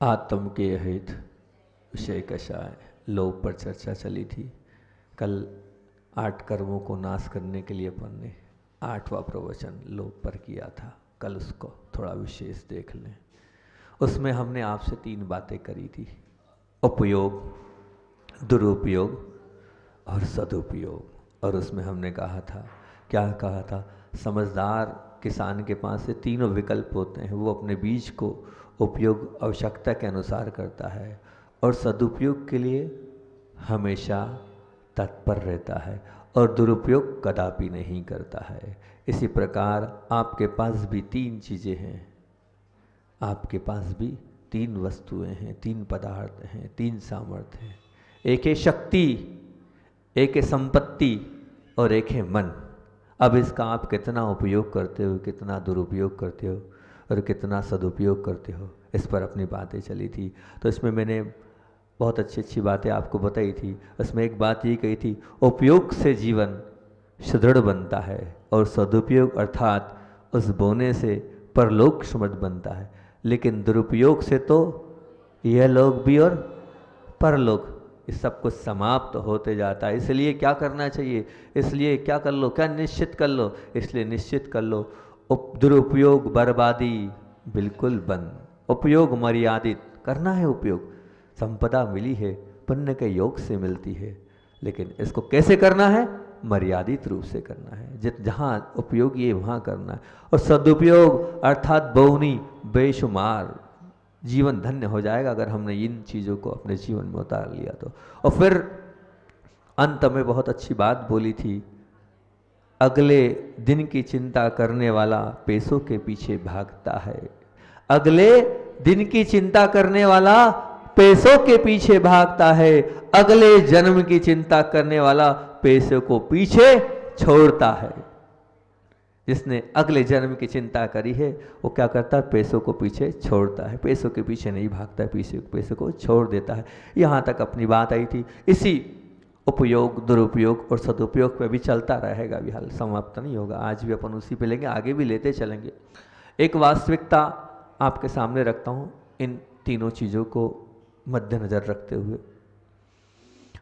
आत्म के हित विषय कषाय लोभ पर चर्चा चली थी। कल 8 कर्मों को नाश करने के लिए अपन ने 8वां प्रवचन लोभ पर किया था। कल उसको थोड़ा विशेष देख लें। उसमें हमने आपसे 3 बातें करी थी, उपयोग, दुरुपयोग और सदुपयोग। और उसमें हमने कहा था, क्या कहा था, समझदार किसान के पास से तीनों विकल्प होते हैं। वो अपने बीज को उपयोग आवश्यकता के अनुसार करता है और सदुपयोग के लिए हमेशा तत्पर रहता है और दुरुपयोग कदापि नहीं करता है। इसी प्रकार आपके पास भी 3 चीज़ें हैं, आपके पास भी 3 वस्तुएं हैं, 3 पदार्थ हैं, 3 सामर्थ्य हैं। एक है शक्ति, एक है संपत्ति और एक है मन। अब इसका आप कितना उपयोग करते हो, कितना दुरुपयोग करते हो और कितना सदुपयोग करते हो, इस पर अपनी बातें चली थी। तो इसमें मैंने बहुत अच्छी अच्छी बातें आपको बताई थी। उसमें एक बात ये कही थी, उपयोग से जीवन सुदृढ़ बनता है और सदुपयोग अर्थात उस बोने से परलोक समृद्ध बनता है। लेकिन दुरुपयोग से तो यह लोक भी और परलोक इस सब कुछ समाप्त होते जाता है। इसलिए क्या करना चाहिए, इसलिए क्या कर लो, क्या निश्चित कर लो, इसलिए निश्चित कर लो दुरुपयोग बर्बादी बिल्कुल बंद, उपयोग मर्यादित करना है। उपयोग संपदा मिली है, पुण्य के योग से मिलती है, लेकिन इसको कैसे करना है, मर्यादित रूप से करना है। जहाँ उपयोगी है वहाँ करना है। और सदुपयोग अर्थात बहुनी बेशुमार जीवन धन्य हो जाएगा अगर हमने इन चीज़ों को अपने जीवन में उतार लिया तो। और फिर अंत में बहुत अच्छी बात बोली थी, अगले दिन की चिंता करने वाला पैसों के पीछे भागता है। अगले दिन की चिंता करने वाला पैसों के पीछे भागता है, अगले जन्म की चिंता करने वाला पैसों को पीछे छोड़ता है। जिसने अगले जन्म की चिंता करी है वो क्या करता है, पैसों को पीछे छोड़ता है, पैसों के पीछे नहीं भागता है, पैसों को छोड़ देता है। यहाँ तक अपनी बात आई थी। इसी उपयोग, दुरुपयोग और सदुपयोग पे भी चलता रहेगा, भी हाल समाप्त नहीं होगा। आज भी अपन उसी पे लेंगे, आगे भी लेते चलेंगे। एक वास्तविकता आपके सामने रखता हूँ इन तीनों चीज़ों को मद्देनजर रखते हुए।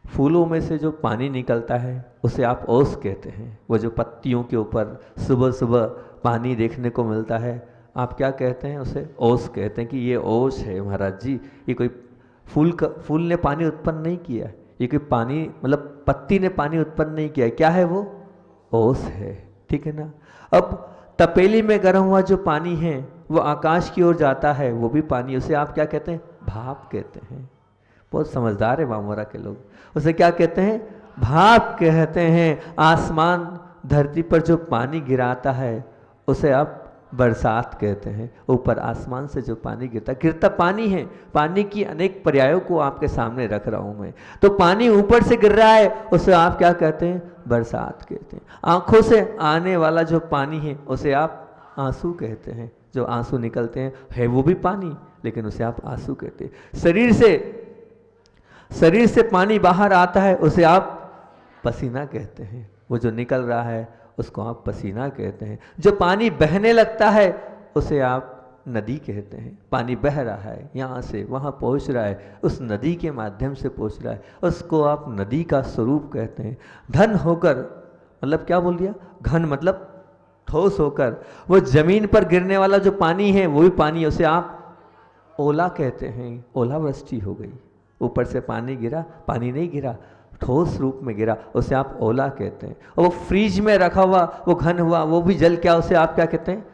फूलों में से जो पानी निकलता है उसे आप ओस कहते हैं। वो जो पत्तियों के ऊपर सुबह सुबह पानी देखने को मिलता है, आप क्या कहते हैं, उसे ओस कहते हैं कि ये ओस है महाराज जी। ये कोई फूल ने पानी उत्पन्न नहीं किया, ये कोई पानी मतलब पत्ती ने पानी उत्पन्न नहीं किया। क्या है वो, ओस है, ठीक है ना। अब तपेली में गर्म हुआ जो पानी है वो आकाश की ओर जाता है, वो भी पानी, उसे आप क्या कहते हैं, भाप कहते हैं। बहुत समझदार है मामोरा के लोग, उसे क्या कहते हैं, भाप कहते हैं। आसमान धरती पर जो पानी गिराता है उसे आप बरसात कहते हैं। ऊपर आसमान से जो पानी गिरता पानी है। पानी की अनेक पर्यायों को आपके सामने रख रहा हूं मैं। तो पानी ऊपर से गिर रहा है उसे आप क्या कहते हैं, बरसात कहते हैं। आंखों से आने वाला जो पानी है उसे आप आंसू कहते हैं। जो आंसू निकलते हैं है वो भी पानी, लेकिन उसे आप आंसू कहते हैं। शरीर से पानी बाहर आता है उसे आप पसीना कहते हैं। वो जो निकल रहा है उसको आप पसीना कहते हैं। जो पानी बहने लगता है उसे आप नदी कहते हैं। पानी बह रहा है, यहाँ से वहाँ पहुँच रहा है, उस नदी के माध्यम से पहुँच रहा है, उसको आप नदी का स्वरूप कहते हैं। घन होकर मतलब क्या बोल दिया, घन मतलब ठोस होकर वो जमीन पर गिरने वाला जो पानी है वो भी पानी, उसे आप ओला कहते हैं। ओलावृष्टि हो गई, ऊपर से पानी गिरा, पानी नहीं गिरा, ठोस रूप में गिरा, उसे आप ओला कहते हैं। और वो फ्रीज में रखा हुआ वो घन हुआ वो भी जल, क्या उसे आप क्या कहते हैं,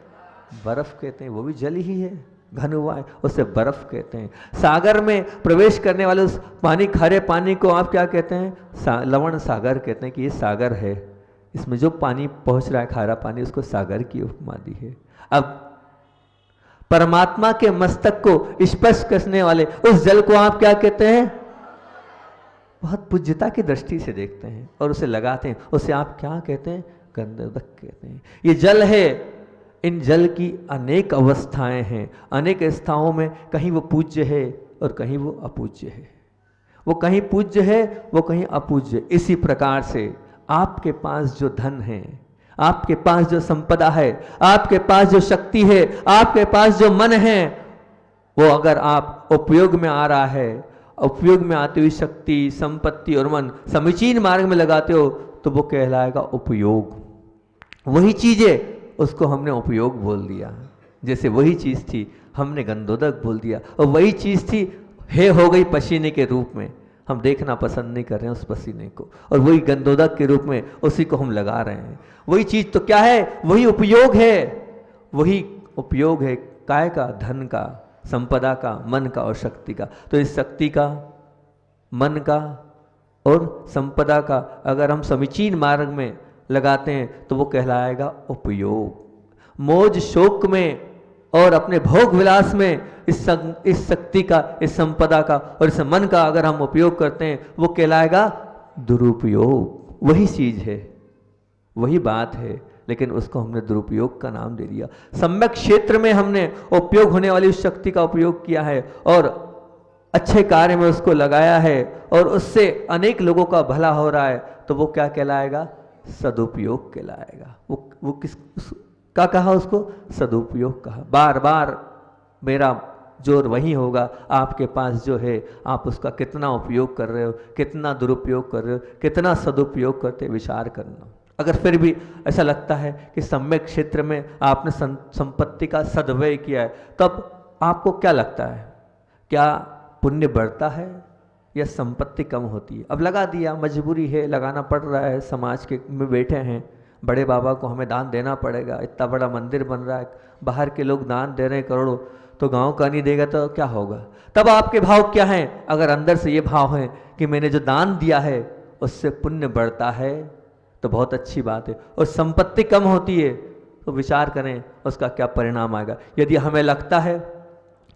बर्फ कहते हैं। वो भी जल ही है, घन हुआ है, उसे बर्फ कहते हैं। सागर में प्रवेश करने वाले उस पानी, खारे पानी को आप क्या कहते हैं, लवण सागर कहते हैं कि ये सागर है। इसमें जो पानी पहुंच रहा है खारा पानी, उसको सागर की उपमा दी है। अब परमात्मा के मस्तक को स्पर्श करने वाले उस जल को आप क्या कहते हैं, बहुत पूज्यता की दृष्टि से देखते हैं और उसे लगाते हैं, उसे आप क्या कहते हैं, गंधोदक कहते हैं। ये जल है, इन जल की अनेक अवस्थाएं हैं, अनेक अवस्थाओं में कहीं वो पूज्य है और कहीं वो अपूज्य है, वो कहीं पूज्य है वो कहीं अपूज्य। इसी प्रकार से आपके पास जो धन है, आपके पास जो संपदा है, आपके पास जो शक्ति है, आपके पास जो मन है, वो अगर आप उपयोग में आ रहा है, उपयोग में आती हुई शक्ति, संपत्ति और मन समीचीन मार्ग में लगाते हो तो वो कहलाएगा उपयोग। वही चीजें उसको हमने उपयोग बोल दिया। जैसे वही चीज थी हमने गंधोदक बोल दिया, और वही चीज थी हो गई पसीने के रूप में। हम देखना पसंद नहीं कर रहे हैं उस पसीने को, और वही गंधोदक के रूप में उसी को हम लगा रहे हैं। वही चीज तो क्या है? वही उपयोग है। वही उपयोग है काय का, धन का, संपदा का, मन का और शक्ति का। तो इस शक्ति का, मन का और संपदा का अगर हम समीचीन मार्ग में लगाते हैं तो वो कहलाएगा उपयोग। मौज शोक में और अपने भोग विलास में इस शक्ति का, इस संपदा का और इस मन का अगर हम उपयोग करते हैं वो कहलाएगा दुरुपयोग। वही चीज है, वही बात है, लेकिन उसको हमने दुरुपयोग का नाम दे दिया। सम्यक क्षेत्र में हमने उपयोग होने वाली उस शक्ति का उपयोग किया है और अच्छे कार्य में उसको लगाया है और उससे अनेक लोगों का भला हो रहा है, तो वो क्या कहलाएगा? सदुपयोग कहलाएगा। वो किस का कहा? उसको सदुपयोग कहा। बार बार मेरा जोर वही होगा, आपके पास जो है आप उसका कितना उपयोग कर रहे हो, कितना दुरुपयोग कर रहे हो, कितना सदुपयोग करते, विचार करना। अगर फिर भी ऐसा लगता है कि सम्यक क्षेत्र में आपने संपत्ति का सदव्यय किया है, तब आपको क्या लगता है? क्या पुण्य बढ़ता है या संपत्ति कम होती है? अब लगा दिया, मजबूरी है, लगाना पड़ रहा है, समाज के में बैठे हैं, बड़े बाबा को हमें दान देना पड़ेगा, इतना बड़ा मंदिर बन रहा है, बाहर के लोग दान दे रहे हैं करोड़ों, तो गांव का नहीं देगा तो क्या होगा? तब आपके भाव क्या हैं? अगर अंदर से ये भाव है कि मैंने जो दान दिया है उससे पुण्य बढ़ता है तो बहुत अच्छी बात है, और संपत्ति कम होती है तो विचार करें उसका क्या परिणाम आएगा। यदि हमें लगता है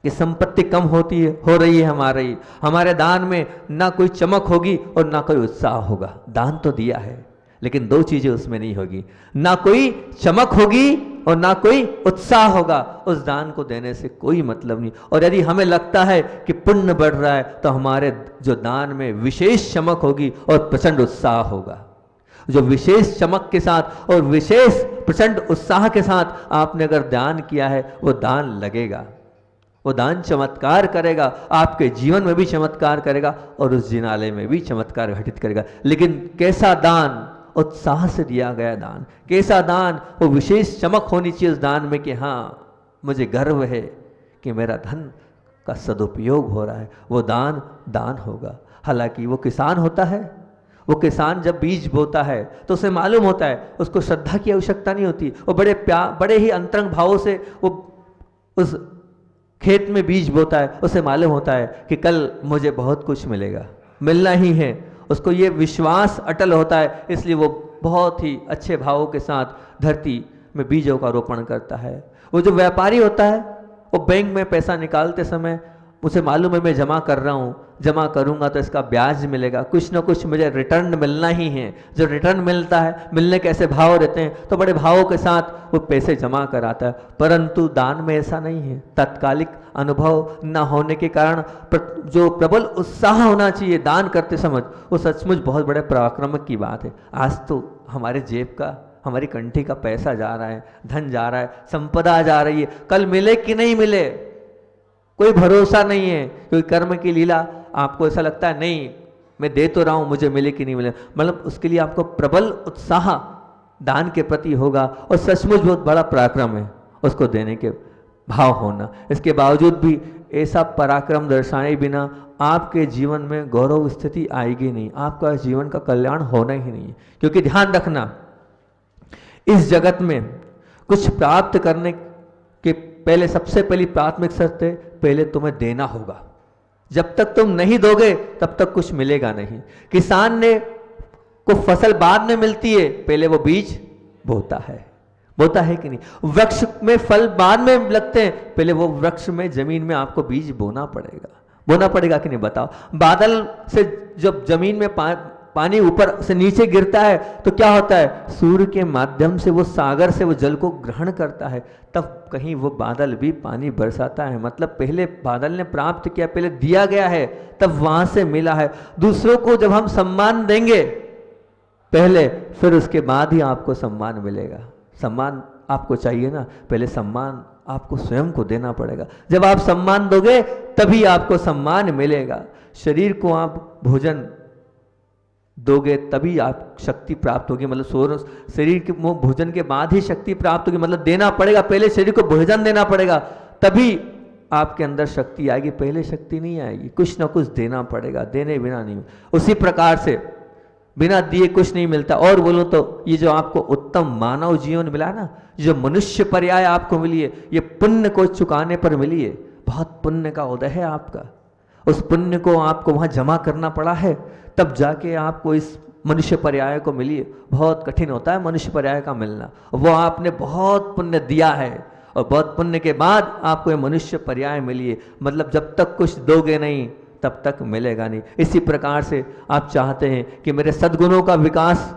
कि संपत्ति कम होती है, हो रही है हमारे दान में ना कोई चमक होगी और ना कोई उत्साह होगा। दान तो दिया है लेकिन दो चीजें उसमें नहीं होगी, ना कोई चमक होगी और ना कोई उत्साह होगा, उस दान को देने से कोई मतलब नहीं। और यदि हमें लगता है कि पुण्य बढ़ रहा है तो हमारे जो दान में विशेष चमक होगी और प्रचंड उत्साह होगा। जो विशेष चमक के साथ और विशेष प्रचंड उत्साह के साथ आपने अगर दान किया है वो दान लगेगा, वो दान चमत्कार करेगा, आपके जीवन में भी चमत्कार करेगा और उस जिनालय में भी चमत्कार घटित करेगा। लेकिन कैसा दान? उत्साह से दिया गया दान। कैसा दान? वो विशेष चमक होनी चाहिए उस दान में कि हाँ मुझे गर्व है कि मेरा धन का सदुपयोग हो रहा है। वो दान दान होगा। हालांकि वो किसान होता है, वो किसान जब बीज बोता है तो उसे मालूम होता है, उसको श्रद्धा की आवश्यकता नहीं होती, वो बड़े ही अंतरंग भावों से वो उस खेत में बीज बोता है। उसे मालूम होता है कि कल मुझे बहुत कुछ मिलेगा, मिलना ही है। उसको ये विश्वास अटल होता है, इसलिए वो बहुत ही अच्छे भावों के साथ धरती में बीजों का रोपण करता है। वो जो व्यापारी होता है वो बैंक में पैसा निकालते समय उसे मालूम है मैं जमा कर रहा हूँ, जमा करूँगा तो इसका ब्याज मिलेगा, कुछ ना कुछ मुझे रिटर्न मिलना ही है। जो रिटर्न मिलता है, मिलने के ऐसे भाव रहते हैं तो बड़े भावों के साथ वो पैसे जमा कराता है। परंतु दान में ऐसा नहीं है। तात्कालिक अनुभव न होने के कारण जो प्रबल उत्साह होना चाहिए दान करते समय, वो सचमुच बहुत बड़े पराक्रम की बात है। आज तो हमारे जेब का, हमारी कंठी का पैसा जा रहा है, धन जा रहा है, संपदा जा रही है, कल मिले कि नहीं मिले कोई भरोसा नहीं है। क्योंकि कर्म की लीला, आपको ऐसा लगता है नहीं मैं दे तो रहा हूं, मुझे मिले कि नहीं मिले, मतलब उसके लिए आपको प्रबल उत्साह दान के प्रति होगा और सचमुच बहुत बड़ा पराक्रम है उसको देने के भाव होना। इसके बावजूद भी ऐसा पराक्रम दर्शाए बिना आपके जीवन में गौरव स्थिति आएगी नहीं, आपका जीवन का कल्याण होना ही नहीं। क्योंकि ध्यान रखना, इस जगत में कुछ प्राप्त करने के पहले सबसे पहली प्राथमिक शर्त है, पहले तुम्हें देना होगा। जब तक तुम नहीं दोगे तब तक कुछ मिलेगा नहीं। किसान ने को फसल बाद में मिलती है, पहले वो बीज बोता है कि नहीं। वृक्ष में फल बाद में लगते हैं, पहले वो वृक्ष में जमीन में आपको बीज बोना पड़ेगा कि नहीं बताओ। बादल से जब जमीन में पानी ऊपर से नीचे गिरता है तो क्या होता है, सूर्य के माध्यम से वो सागर से वो जल को ग्रहण करता है, तब कहीं वो बादल भी पानी बरसाता है। मतलब पहले बादल ने प्राप्त किया, पहले दिया गया है, तब वहां से मिला है। दूसरों को जब हम सम्मान देंगे पहले, फिर उसके बाद ही आपको सम्मान मिलेगा। सम्मान आपको चाहिए ना, पहले सम्मान आपको स्वयं को देना पड़ेगा। जब आप सम्मान दोगे तभी आपको सम्मान मिलेगा। शरीर को आप भोजन दोगे तभी आप शक्ति प्राप्त होगी, मतलब शरीर के भोजन के बाद ही शक्ति प्राप्त होगी, मतलब देना पड़ेगा, पहले शरीर को भोजन देना पड़ेगा तभी आपके अंदर शक्ति आएगी, पहले शक्ति नहीं आएगी। कुछ ना कुछ देना पड़ेगा, देने बिना नहीं। उसी प्रकार से बिना दिए कुछ नहीं मिलता। और बोलूं तो ये जो आपको उत्तम मानव जीवन मिला ना, जो मनुष्य पर्याय आपको मिली है, ये पुण्य को चुकाने पर मिली है। बहुत पुण्य का उदय है आपका, उस पुण्य को आपको वहां जमा करना पड़ा है, तब जाके आपको इस मनुष्य पर्याय को मिली है। बहुत कठिन होता है मनुष्य पर्याय का मिलना, वो आपने बहुत पुण्य दिया है और बहुत पुण्य के बाद आपको ये मनुष्य पर्याय मिली है। मतलब जब तक कुछ दोगे नहीं तब तक मिलेगा नहीं। इसी प्रकार से आप चाहते हैं कि मेरे सद्गुणों का विकास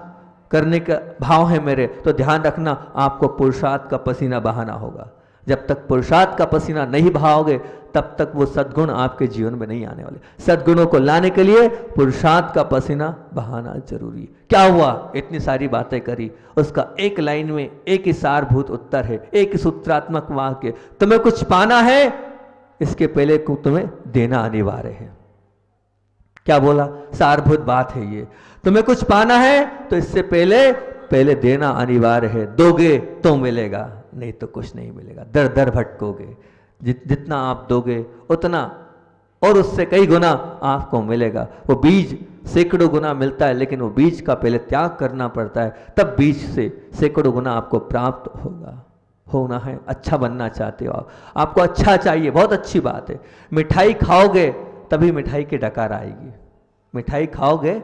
करने का भाव है मेरे, तो ध्यान रखना आपको पुरुषार्थ का पसीना बहाना होगा। जब तक पुरुषार्थ का पसीना नहीं बहाओगे तब तक वो सद्गुण आपके जीवन में नहीं आने वाले। सद्गुणों को लाने के लिए पुरुषार्थ का पसीना बहाना जरूरी है। क्या हुआ, इतनी सारी बातें करी, उसका एक लाइन में एक ही सारभूत उत्तर है, एक ही सूत्रात्मक वाक्य, तुम्हें कुछ पाना है इसके पहले तुम्हें देना अनिवार्य है। क्या बोला, सारभूत बात है ये, तुम्हें कुछ पाना है तो इससे पहले देना अनिवार्य है। दोगे तो मिलेगा, नहीं तो कुछ नहीं मिलेगा, दर दर भटकोगे। जितना आप दोगे उतना और उससे कई गुना आपको मिलेगा। वो बीज सैकड़ों गुना मिलता है, लेकिन वो बीज का पहले त्याग करना पड़ता है, तब बीज से सैकड़ों गुना आपको प्राप्त होना है। अच्छा बनना चाहते हो आप, आपको अच्छा चाहिए, बहुत अच्छी बात है। मिठाई खाओगे तभी मिठाई की डकार आएगी, मिठाई खाओगे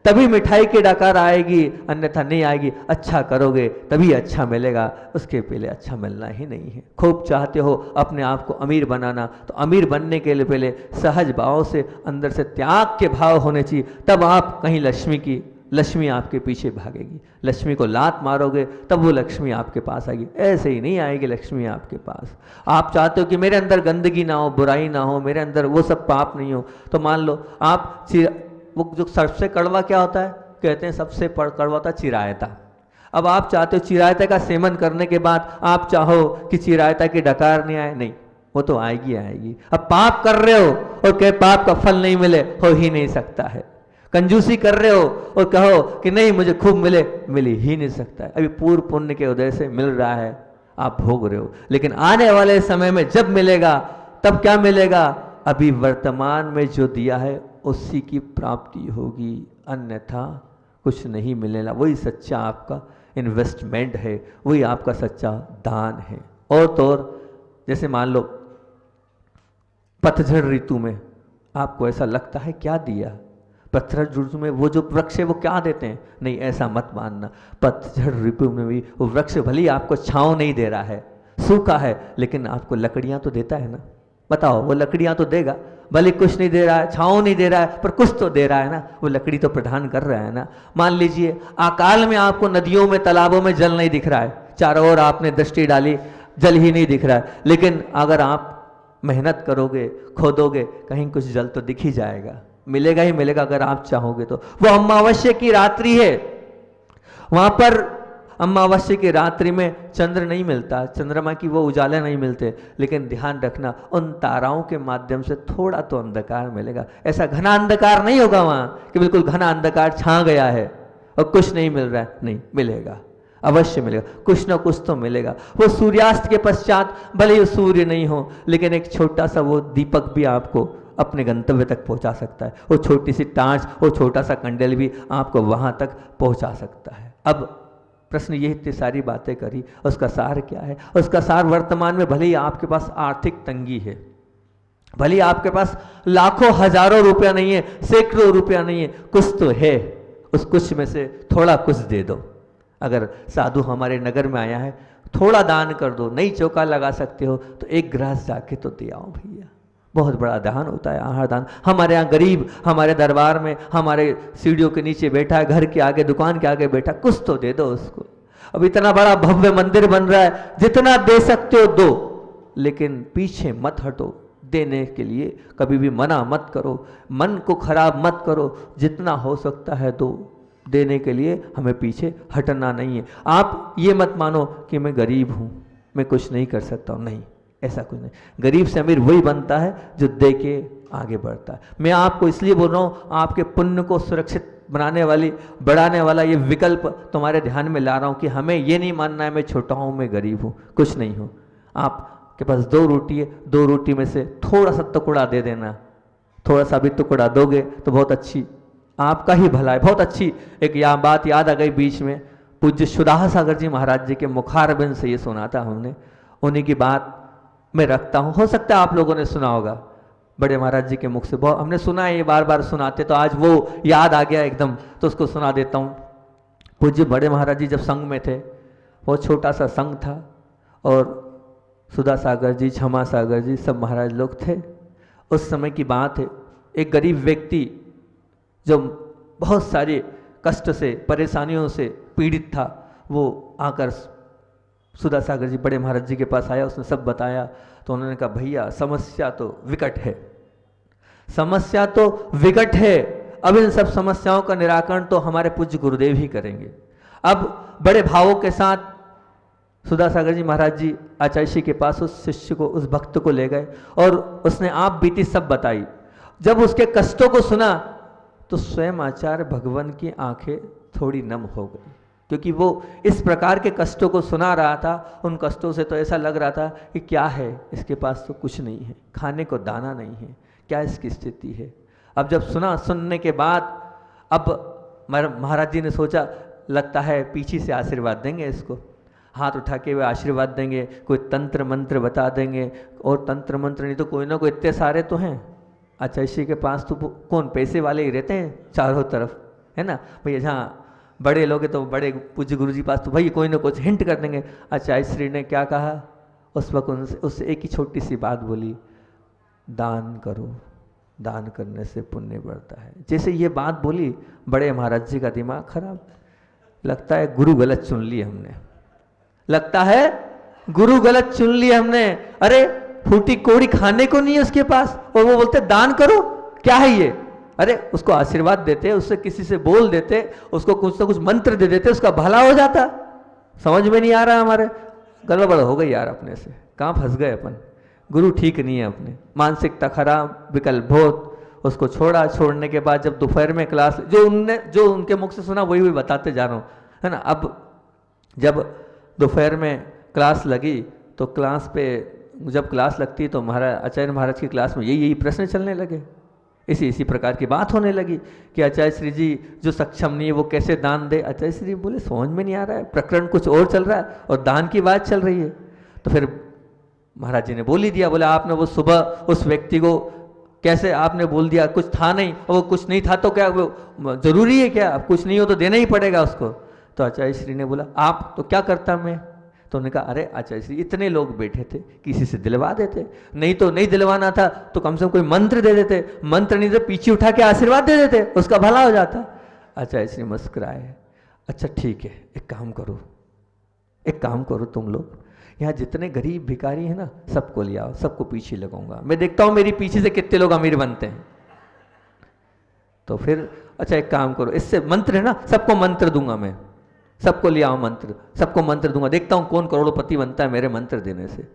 तभी मिठाई की डकार आएगी, अन्यथा नहीं आएगी। अच्छा करोगे तभी अच्छा मिलेगा, उसके पहले अच्छा मिलना ही नहीं है। खूब चाहते हो अपने आप को अमीर बनाना, तो अमीर बनने के लिए पहले सहज भाव से अंदर से त्याग के भाव होने चाहिए, तब आप कहीं लक्ष्मी आपके पीछे भागेगी। लक्ष्मी को लात मारोगे तब वो लक्ष्मी आपके पास आएगी, ऐसे ही नहीं आएगी लक्ष्मी आपके पास। आप चाहते हो कि मेरे अंदर गंदगी ना हो, बुराई ना हो, मेरे अंदर वो सब पाप नहीं हो, तो मान लो आप वो जो सबसे कड़वा क्या होता है, कहते हैं सबसे कड़वा होता है चिरायता। अब आप चाहते हो चिरायता का सेवन करने के बाद आप चाहो कि चिरायता की डकार नहीं आए, नहीं, वो तो आएगी। अब पाप कर रहे हो और कहे पाप का फल नहीं मिले, हो ही नहीं सकता है। कंजूसी कर रहे हो और कहो कि नहीं मुझे खूब मिले, मिल ही नहीं सकता है। अभी पूर्व पुण्य के उदय से मिल रहा है, आप भोग रहे हो, लेकिन आने वाले समय में जब मिलेगा तब क्या मिलेगा, अभी वर्तमान में जो दिया है उसी की प्राप्ति होगी, अन्यथा कुछ नहीं मिलेगा। वही सच्चा आपका इन्वेस्टमेंट है, वही आपका सच्चा दान है। और तो और जैसे मान लो पतझड़ ऋतु में आपको ऐसा लगता है क्या दिया, पतझड़ ऋतु में वो जो वृक्ष है वो क्या देते हैं, नहीं ऐसा मत मानना। पतझड़ ऋतु में भी वो वृक्ष भले ही आपको छांव नहीं दे रहा है, सूखा है, लेकिन आपको लकड़ियां तो देता है ना। बताओ, वो लकड़ियां तो देगा, भले कुछ नहीं दे रहा है, छांव नहीं दे रहा है, पर कुछ तो दे रहा है ना, वो लकड़ी तो प्रदान कर रहा है ना। मान लीजिए अकाल में आपको नदियों में तालाबों में जल नहीं दिख रहा है, चारों ओर आपने दृष्टि डाली, जल ही नहीं दिख रहा है, लेकिन अगर आप मेहनत करोगे, खोदोगे, कहीं कुछ जल तो दिख ही जाएगा, मिलेगा ही मिलेगा अगर आप चाहोगे तो। वो अमावस्या की रात्रि है, वहां पर अमावस्या की रात्रि में चंद्र नहीं मिलता, चंद्रमा की वो उजाले नहीं मिलते, लेकिन ध्यान रखना उन ताराओं के माध्यम से थोड़ा तो अंधकार मिलेगा। ऐसा घना अंधकार नहीं होगा वहां कि बिल्कुल घना अंधकार छा गया है और कुछ नहीं मिल रहा है, नहीं, मिलेगा, अवश्य मिलेगा, कुछ ना कुछ तो मिलेगा। वो सूर्यास्त के पश्चात भले ही सूर्य नहीं हो, लेकिन एक छोटा सा वो दीपक भी आपको अपने गंतव्य तक पहुंचा सकता है। वो छोटी सी टाँच, वो छोटा सा कंडल भी आपको वहां तक पहुंचा सकता है। अब प्रश्न ये इतनी सारी बातें करी, उसका सार क्या है? उसका सार वर्तमान में भले ही आपके पास आर्थिक तंगी है, भले ही आपके पास लाखों हजारों रुपया नहीं है, सैकड़ों रुपया नहीं है, कुछ तो है, उस कुछ में से थोड़ा कुछ दे दो। अगर साधु हमारे नगर में आया है, थोड़ा दान कर दो, नहीं चौका लगा सकते हो तो एक गिलास जाके तो दे आओ भैया, बहुत बड़ा दान होता है आहार दान। हमारे यहाँ गरीब हमारे दरबार में, हमारे सीढ़ियों के नीचे बैठा है, घर के आगे, दुकान के आगे बैठा, कुछ तो दे दो उसको। अब इतना बड़ा भव्य मंदिर बन रहा है, जितना दे सकते हो दो, लेकिन पीछे मत हटो, देने के लिए कभी भी मना मत करो, मन को खराब मत करो, जितना हो सकता है दो, देने के लिए हमें पीछे हटना नहीं है। आप ये मत मानो कि मैं गरीब हूँ, मैं कुछ नहीं कर सकता हूँ, नहीं, ऐसा कुछ नहीं। गरीब से अमीर वही बनता है जो दे के आगे बढ़ता है। मैं आपको इसलिए बोल रहा हूँ, आपके पुण्य को सुरक्षित बनाने वाली, बढ़ाने वाला ये विकल्प तुम्हारे ध्यान में ला रहा हूँ कि हमें ये नहीं मानना है मैं छोटा हूँ, मैं गरीब हूँ, कुछ नहीं हूँ। आपके पास 2 रोटी है, 2 रोटी में से थोड़ा सा टुकड़ा दे देना, थोड़ा सा भी टुकड़ा दोगे तो बहुत अच्छी, आपका ही भला है। बहुत अच्छी एक बात याद आ गई बीच में, पूज्य सुदाह सागर जी महाराज जी के मुखारबिंद से ये सुना था हमने, उन्हीं की बात मैं रखता हूँ। हो सकता है आप लोगों ने सुना होगा, बड़े महाराज जी के मुख से बहुत हमने सुना है, ये बार बार सुनाते, तो आज वो याद आ गया एकदम, तो उसको सुना देता हूँ। पूज्य बड़े महाराज जी जब संघ में थे, बहुत छोटा सा संघ था, और सुधा सागर जी, क्षमा सागर जी, सब महाराज लोग थे। उस समय की बात है, एक गरीब व्यक्ति जो बहुत सारे कष्ट से, परेशानियों से पीड़ित था, वो आकर सुधा सागर जी बड़े महाराज जी के पास आया, उसने सब बताया। तो उन्होंने कहा भैया समस्या तो विकट है, समस्या तो विकट है, अब इन सब समस्याओं का निराकरण तो हमारे पूज्य गुरुदेव ही करेंगे। अब बड़े भावों के साथ सुधा सागर जी महाराज जी आचार्य जी के पास उस शिष्य को, उस भक्त को ले गए, और उसने आप बीती सब बताई। जब उसके कष्टों को सुना तो स्वयं आचार्य भगवान की आंखें थोड़ी नम हो गई, क्योंकि वो इस प्रकार के कष्टों को सुना रहा था। उन कष्टों से तो ऐसा लग रहा था कि क्या है, इसके पास तो कुछ नहीं है, खाने को दाना नहीं है, क्या इसकी स्थिति है। अब जब सुनने के बाद अब महाराज जी ने सोचा, लगता है पीछे से आशीर्वाद देंगे इसको, हाथ उठा के वे आशीर्वाद देंगे, कोई तंत्र मंत्र बता देंगे, और तंत्र मंत्र नहीं तो कोई ना कोई, इतने सारे तो हैं आचार्य जी के पास, तो कौन पैसे वाले ही रहते हैं चारों तरफ, है ना भैया। जहाँ बड़े लोग तो बड़े पूज्य गुरु जी पास तो भाई कोई ना कुछ हिंट कर देंगे। आचार्य श्री ने क्या कहा उस वक्त, उससे एक ही छोटी सी बात बोली, दान करो, दान करने से पुण्य बढ़ता है। जैसे ये बात बोली, बड़े महाराज जी का दिमाग खराब, लगता है गुरु गलत चुन लिए हमने, लगता है गुरु गलत चुन लिए हमने। अरे फूटी कोड़ी खाने को नहीं है उसके पास, और वो बोलते दान करो, क्या है ये। अरे उसको आशीर्वाद देते, उससे किसी से बोल देते, उसको कुछ ना कुछ मंत्र दे देते, उसका भला हो जाता। समझ में नहीं आ रहा, हमारे गड़बड़ हो गई यार, अपने से कहाँ फंस गए अपन। गुरु ठीक नहीं है, अपने मानसिकता खराब, विकल्प बहुत। उसको छोड़ा, छोड़ने के बाद जब दोपहर में क्लास, जो उनके मुख से सुना वही बताते जा रहा हूँ, है ना। अब जब दोपहर में क्लास लगी, तो क्लास पे जब क्लास लगती है तो आचार्य महाराज की क्लास में यही प्रश्न चलने लगे, इसी प्रकार की बात होने लगी कि आचार्य श्री जी जो सक्षम नहीं है वो कैसे दान दे। आचार्य श्री बोले समझ में नहीं आ रहा है, प्रकरण कुछ और चल रहा है और दान की बात चल रही है। तो फिर महाराज जी ने बोल ही दिया, बोले आपने वो सुबह उस व्यक्ति को कैसे आपने बोल दिया, कुछ था नहीं, और वो कुछ नहीं था तो क्या वो जरूरी है क्या, अब कुछ नहीं हो तो देना ही पड़ेगा उसको। तो आचार्य श्री ने बोला आप तो क्या करता मैं। तो उन्होंने कहा अरे आचार्य श्री इतने लोग बैठे थे, किसी से दिलवा देते, नहीं तो नहीं दिलवाना था तो कम से कम कोई मंत्र दे देते, मंत्र नहीं तो पीछे उठा के आशीर्वाद दे देते, उसका भला हो जाता। आचार्य श्री मुस्कुराए, अच्छा ठीक है, एक काम करो तुम लोग, यहाँ जितने गरीब भिखारी हैं ना सबको ले आओ, सबको पीछे लगाऊंगा, मैं देखता हूँ मेरी पीछे से कितने लोग अमीर बनते हैं। तो फिर अच्छा एक काम करो, इससे मंत्र है ना, सबको मंत्र दूंगा मैं, सबको ले आओ मंत्र, सबको मंत्र दूंगा, देखता हूँ कौन करोड़पति बनता है मेरे मंत्र देने से।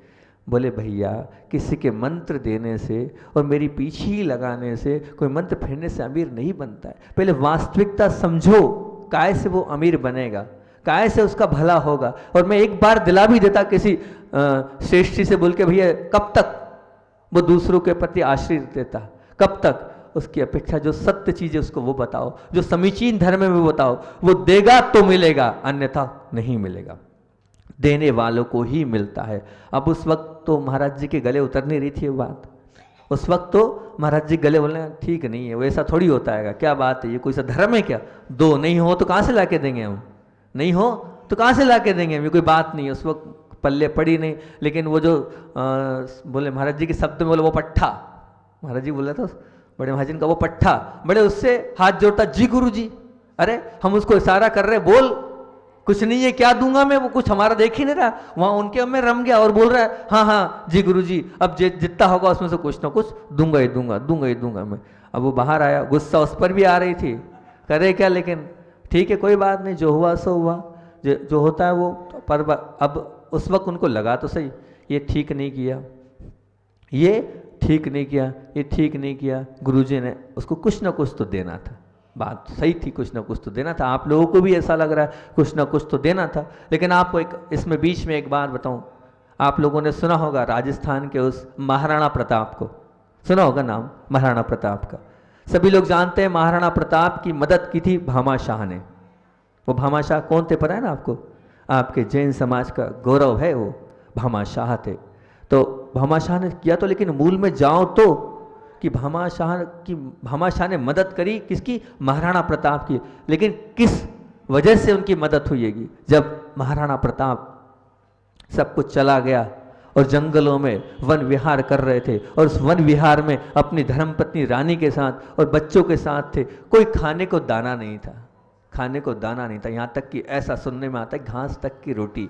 बोले भैया किसी के मंत्र देने से और मेरी पीछे ही लगाने से कोई मंत्र फेरने से अमीर नहीं बनता है। पहले वास्तविकता समझो, काय से वो अमीर बनेगा, काय से उसका भला होगा। और मैं एक बार दिला भी देता किसी श्रेष्ठी से बोल के, भैया कब तक वो दूसरों के प्रति आश्रित देता, कब तक, उसकी अपेक्षा जो सत्य चीज है उसको वो बताओ, जो समीचीन धर्म है वो बताओ, वो देगा तो मिलेगा, अन्यथा नहीं मिलेगा, देने वालों को ही मिलता है। अब उस वक्त तो महाराज जी के गले उतर नहीं रही थी वो बात, उस वक्त तो महाराज जी गले बोलने ठीक नहीं है, वो ऐसा थोड़ी होता है, क्या बात है, ये कोई सा धर्म है क्या, दो नहीं हो तो कहाँ से ला के देंगे हम, नहीं हो तो कहाँ से ला के देंगे हम, ये कोई बात नहीं है। उस वक्त पल्ले पड़ी नहीं, लेकिन वो जो बोले महाराज जी के शब्द में बोले वो पट्ठा, महाराज जी बोला था बड़े महाजन का वो पट्ठा, बड़े उससे हाथ जोड़ता, जी गुरु जी, अरे हम उसको इशारा कर रहे, बोल कुछ नहीं है, क्या दूंगा मैं, वो कुछ हमारा देख ही नहीं रहा, वहां उनके में रम गया और बोल रहा है हाँ हाँ जी गुरु जी, अब जितना होगा उसमें से कुछ ना कुछ दूंगा ही दूंगा मैं। अब वो बाहर आया, गुस्सा उस पर भी आ रही थी, करे क्या, लेकिन ठीक है कोई बात नहीं, जो हुआ सो हुआ, जो होता है वो। पर अब उस वक्त उनको लगा तो सही ये ठीक नहीं किया, ये ठीक नहीं किया, ये ठीक नहीं किया। गुरुजी ने उसको कुछ ना कुछ तो देना था, बात सही थी, कुछ ना कुछ तो देना था। आप लोगों को भी ऐसा लग रहा है कुछ ना कुछ तो देना था। लेकिन आपको एक इसमें बीच में एक बात बताऊं, आप लोगों ने सुना होगा राजस्थान के उस महाराणा प्रताप को, सुना होगा नाम महाराणा प्रताप का। सभी लोग जानते हैं महाराणा प्रताप की मदद की थी भामाशाह ने। वो भामाशाह कौन थे पता है ना आपको? आपके जैन समाज का गौरव है, वो भामाशाह थे। तो भामाशाह ने किया तो, लेकिन मूल में जाओ तो कि भामाशाह ने मदद करी किसकी? महाराणा प्रताप की। लेकिन किस वजह से उनकी मदद हुई? जब महाराणा प्रताप सब कुछ चला गया और जंगलों में वन विहार कर रहे थे, और उस वन विहार में अपनी धर्मपत्नी रानी के साथ और बच्चों के साथ थे, कोई खाने को दाना नहीं था, खाने को दाना नहीं था। यहाँ तक कि ऐसा सुनने में आता है घास तक की रोटी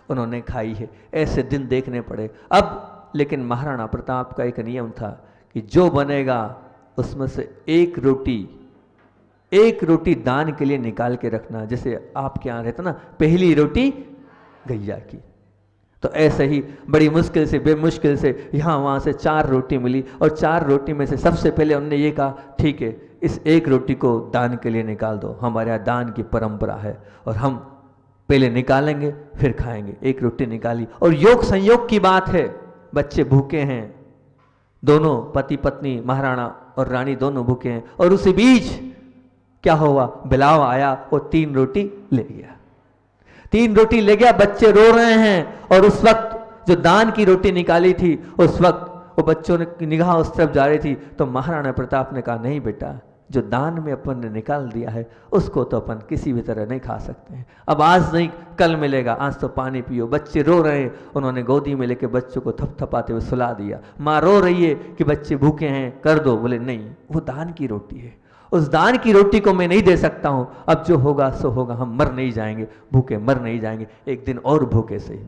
उन्होंने खाई है। ऐसे दिन देखने पड़े। अब लेकिन महाराणा प्रताप का एक नियम था कि जो बनेगा उसमें से एक रोटी दान के लिए निकाल के रखना। जैसे आपके यहाँ रहता ना, पहली रोटी गैया की, तो ऐसे ही बड़ी मुश्किल से बेमुश्किल से यहाँ वहाँ से 4 रोटी मिली, और 4 रोटी में से सबसे पहले उन्होंने ये कहा ठीक है, इस एक रोटी को दान के लिए निकाल दो, हमारे यहाँ दान की परंपरा है और हम पहले निकालेंगे फिर खाएंगे। एक रोटी निकाली, और योग संयोग की बात है, बच्चे भूखे हैं, दोनों पति पत्नी महाराणा और रानी दोनों भूखे हैं, और उसी बीच क्या हुआ, बिलाव आया और 3 रोटी ले गया। 3 रोटी ले गया, बच्चे रो रहे हैं, और उस वक्त जो दान की रोटी निकाली थी, उस वक्त वो बच्चों ने निगाह उस तरफ जा रही थी, तो महाराणा प्रताप ने कहा नहीं बेटा, जो दान में अपन ने निकाल दिया है उसको तो अपन किसी भी तरह नहीं खा सकते हैं। अब आज नहीं कल मिलेगा, आज तो पानी पियो। बच्चे रो रहे हैं, उन्होंने गोदी में लेके बच्चों को थपथपाते हुए सुला दिया। माँ रो रही है कि बच्चे भूखे हैं, कर दो। बोले नहीं, वो दान की रोटी है, उस दान की रोटी को मैं नहीं दे सकता हूं। अब जो होगा सो होगा, हम मर नहीं जाएंगे, भूखे मर नहीं जाएंगे, एक दिन और भूखे से।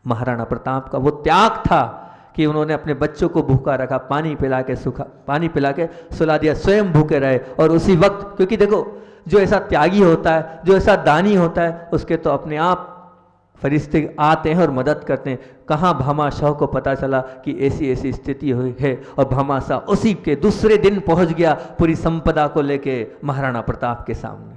महाराणा प्रताप का वो त्याग था कि उन्होंने अपने बच्चों को भूखा रखा, पानी पिला के सुला दिया, स्वयं भूखे रहे। और उसी वक्त, क्योंकि देखो जो ऐसा त्यागी होता है, जो ऐसा दानी होता है, उसके तो अपने आप फरिश्ते आते हैं और मदद करते हैं। कहाँ भामाशाह को पता चला कि ऐसी ऐसी स्थिति हुई है, और भामाशाह उसी के दूसरे दिन पहुंच गया पूरी संपदा को लेके महाराणा प्रताप के सामने।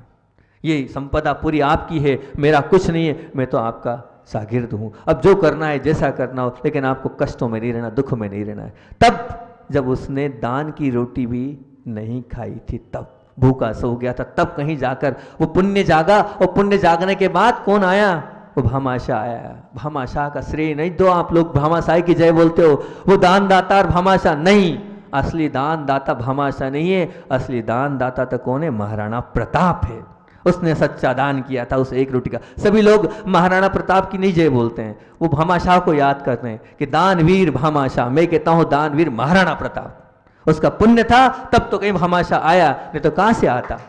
ये संपदा पूरी आपकी है, मेरा कुछ नहीं है, मैं तो आपका शागिर्द हूँ, अब जो करना है जैसा करना हो, लेकिन आपको कष्टों में नहीं रहना, दुख में नहीं रहना है। तब जब उसने दान की रोटी भी नहीं खाई थी, तब भूखा सो गया था, तब कहीं जाकर वो पुण्य जागा, और पुण्य जागने के बाद कौन आया? वो भामाशाह आया। भामाशाह का श्रेय नहीं दो आप लोग, भामाशाह की जय बोलते हो, वो दान दाता और भामाशाह नहीं। असली दान दाता भामाशाह नहीं है, असली दान दाता तो कौन है? महाराणा प्रताप है। उसने सच्चा दान किया था उस एक रोटी का। सभी लोग महाराणा प्रताप की नहीं जय बोलते हैं, वो भामाशाह को याद करते हैं कि दानवीर भामाशाह। मैं कहता हूं दानवीर महाराणा प्रताप। उसका पुण्य था तब तो कहीं भामाशाह आया, नहीं तो कहां से आता?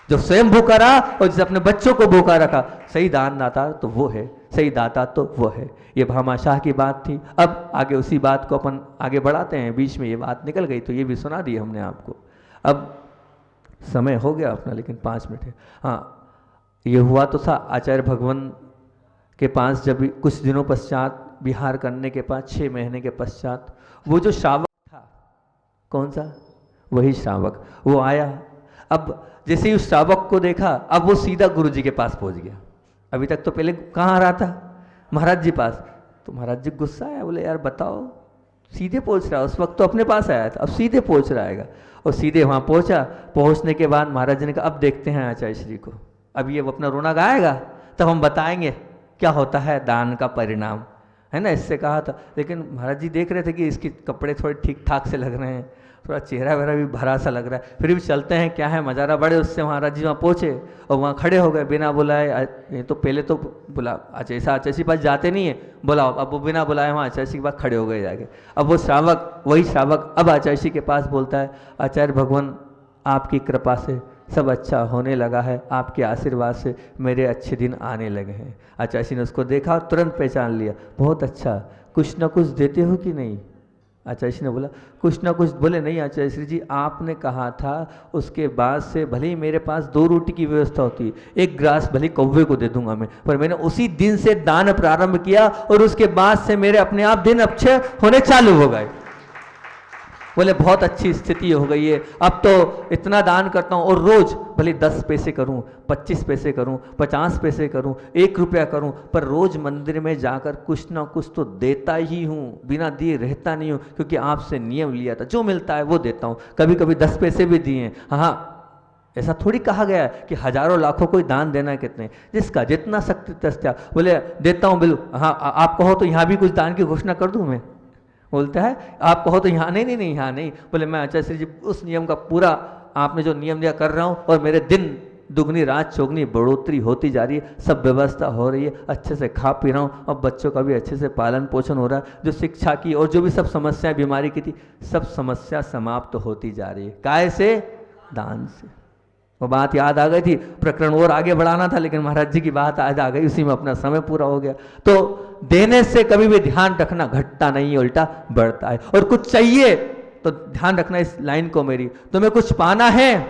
जो स्वयं भूखा रहा और जिसे अपने बच्चों को भूखा रखा, सही दानदाता तो वो है, सही दाता तो वो है। ये भामाशाह की बात थी। अब आगे उसी बात को अपन आगे बढ़ाते हैं। बीच में ये बात निकल गई तो ये भी सुना दी हमने आपको। अब समय हो गया अपना, लेकिन 5 मिनट है। हाँ, ये हुआ तो था आचार्य भगवान के पास जब कुछ दिनों पश्चात, विहार करने के बाद 6 महीने के पश्चात, वो जो श्रावक था, कौन सा? वही श्रावक वो आया। अब जैसे ही उस श्रावक को देखा, अब वो सीधा गुरु जी के पास पहुंच गया। अभी तक तो पहले कहाँ रहा था? महाराज जी पास। तो महाराज जी गुस्सा आया, बोले यार बताओ, सीधे पहुंच रहा है। उस वक्त तो अपने पास आया था, अब सीधे पहुंच रहा है। और सीधे वहाँ पहुंचा। पहुंचने के बाद महाराज जी ने कहा अब देखते हैं आचार्य श्री को, अब ये वो अपना रोना गाएगा तब हम बताएंगे क्या होता है दान का परिणाम, है ना। इससे कहा था। लेकिन महाराज जी देख रहे थे कि इसके कपड़े थोड़े ठीक ठाक से लग रहे हैं, थोड़ा चेहरा वेहरा भी भरा सा लग रहा है, फिर भी चलते हैं, क्या है मजारा। बड़े उससे महाराज जी वहाँ पहुँचे और वहाँ खड़े हो गए बिना बुलाए। ये तो पहले तो बुला आचार्य के पास जाते नहीं है, बुलाओ। अब वो बिना बुलाए वहाँ आचार्य के पास खड़े हो गए जाके। अब वो श्रावक, वही श्रावक अब आचार्य के पास बोलता है, आचार्य भगवान आपकी कृपा से सब अच्छा होने लगा है, आपके आशीर्वाद से मेरे अच्छे दिन आने लगे हैं। आचार्य ने उसको देखा और तुरंत पहचान लिया, बहुत अच्छा, कुछ ना कुछ देते हो कि नहीं? आचार्य ने बोला कुछ ना कुछ। बोले नहीं आचार्य जी, आपने कहा था उसके बाद से भले ही मेरे पास 2 रोटी की व्यवस्था होती, 1 ग्रास भले कौवे को दे दूंगा मैं, पर मैंने उसी दिन से दान प्रारंभ किया और उसके बाद से मेरे अपने आप दिन अच्छे होने चालू हो गए। बोले बहुत अच्छी स्थिति हो गई है, अब तो इतना दान करता हूँ और रोज भले 10 पैसे करूँ, 25 पैसे करूँ, 50 पैसे करूँ, 1 रुपया करूँ, पर रोज मंदिर में जाकर कुछ ना कुछ तो देता ही हूँ, बिना दिए रहता नहीं हूँ, क्योंकि आपसे नियम लिया था, जो मिलता है वो देता हूँ। कभी कभी 10 पैसे भी दिए हैं। हाँ, ऐसा थोड़ी कहा गया है कि हजारों लाखों को दान देना है, कितने, जिसका जितना शक्ति तस्या। बोले देता हूँ बिल्कुल, हाँ आप कहो तो यहाँ भी कुछ दान की घोषणा कर दूँ मैं? बोलता है आप कहो तो यहाँ नहीं, यहाँ नहीं। बोले मैं आचार्य श्री जी उस नियम का पूरा आपने जो नियम दिया कर रहा हूँ, और मेरे दिन दुगनी रात चौगनी बढ़ोतरी होती जा रही है, सब व्यवस्था हो रही है, अच्छे से खा पी रहा हूँ, और बच्चों का भी अच्छे से पालन पोषण हो रहा है, जो शिक्षा की और जो भी सब समस्याएं बीमारी की थी, सब समस्या समाप्त होती जा रही है। काय से? दान से। वो बात याद आ गई थी, प्रकरण और आगे बढ़ाना था, लेकिन महाराज जी की बात आज आ गई, उसी में अपना समय पूरा हो गया। तो देने से कभी भी ध्यान रखना, घटता नहीं है, उल्टा बढ़ता है। और कुछ चाहिए तो ध्यान रखना इस लाइन को मेरी, तुम्हें कुछ पाना है,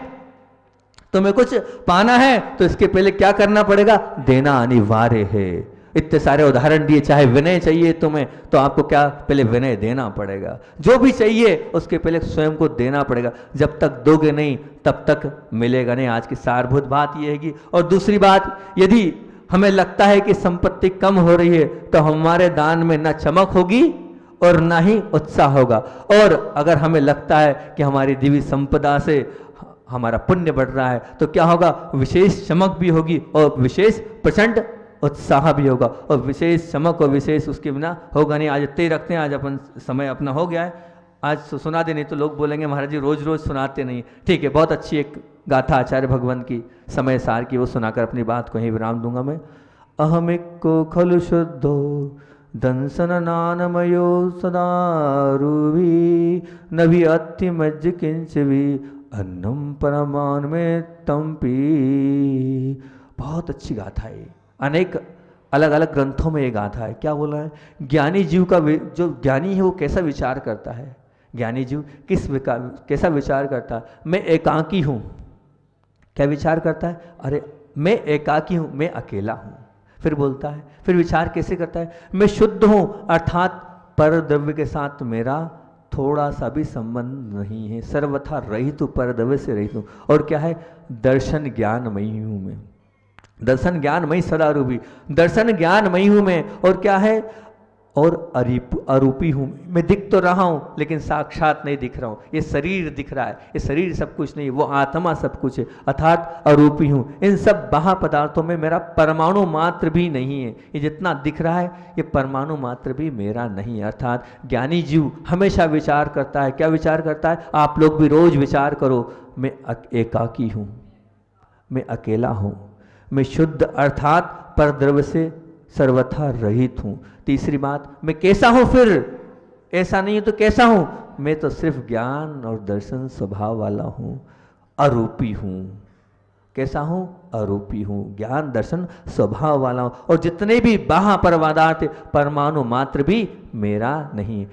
तुम्हें कुछ पाना है तो इसके पहले क्या करना पड़ेगा? देना अनिवार्य है। इतने सारे उदाहरण दिए, चाहे विनय चाहिए तुम्हें तो आपको क्या पहले विनय देना पड़ेगा, जो भी चाहिए उसके पहले स्वयं को देना पड़ेगा। जब तक दोगे नहीं तब तक मिलेगा नहीं। आज की सारभूत बात यह है। और दूसरी बात, यदि हमें लगता है कि संपत्ति कम हो रही है तो हमारे दान में ना चमक होगी और ना ही उत्साह होगा। और अगर हमें लगता है कि हमारी दिव्य संपदा से हमारा पुण्य बढ़ रहा है तो क्या होगा? विशेष चमक भी होगी और विशेष प्रचंड उत्साह भी होगा, और विशेष चमक और विशेष उसके बिना होगा नहीं। आज इतने ही रखते हैं, आज अपन समय अपना हो गया है, आज सुना दे, नहीं तो लोग बोलेंगे महाराज जी रोज रोज सुनाते नहीं। ठीक है, बहुत अच्छी एक गाथा आचार्य भगवान की समय सार की, वो सुनाकर अपनी बात को ही विराम दूंगा मैं। अहमिको खलु शुद्धो दंसन नानमयो सदारुवी नभि अति मज्ज किंचवी अन्नम परमान में तंपी। बहुत अच्छी गाथा है, अनेक अलग अलग ग्रंथों में ये गाथा है। क्या बोला है? ज्ञानी जीव का जो ज्ञानी है वो कैसा विचार करता है? ज्ञानी जीव कैसा विचार करता है? मैं एकाकी हूँ। क्या विचार करता है? अरे मैं एकाकी हूँ, मैं अकेला हूँ। फिर बोलता है, फिर विचार कैसे करता है? मैं शुद्ध हूँ, अर्थात पर द्रव्य के साथ मेरा थोड़ा सा भी संबंध नहीं है, सर्वथा रहित हूँ, पर द्रव्य से रहित हूँ। और क्या है? दर्शन ज्ञानमयी हूँ मैं, दर्शन ज्ञानमयी सदा रूपी, दर्शन ज्ञानमयी हूं मैं। और क्या है? और अरूपी हूं मैं, दिख तो रहा हूं लेकिन साक्षात नहीं दिख रहा हूं। ये शरीर दिख रहा है, ये शरीर सब कुछ नहीं, वो आत्मा सब कुछ है, अर्थात अरूपी हूं। इन सब बाह्य पदार्थों में मेरा परमाणु मात्र भी नहीं है। ये जितना दिख रहा है ये परमाणु मात्र भी मेरा नहीं है। अर्थात ज्ञानी जीव हमेशा विचार करता है। क्या विचार करता है? आप लोग भी रोज विचार करो, मैं एकाकी हूं, मैं अकेला हूं, मैं शुद्ध अर्थात परद्रव्य से सर्वथा रहित हूं। तीसरी बात, मैं कैसा हूं? फिर ऐसा नहीं है तो कैसा हूं? मैं तो सिर्फ ज्ञान और दर्शन स्वभाव वाला हूं, अरूपी हूं। कैसा हूं? अरूपी हूं, ज्ञान दर्शन स्वभाव वाला हूं। और जितने भी बाह्य पदार्थ परमाणु मात्र भी मेरा नहीं।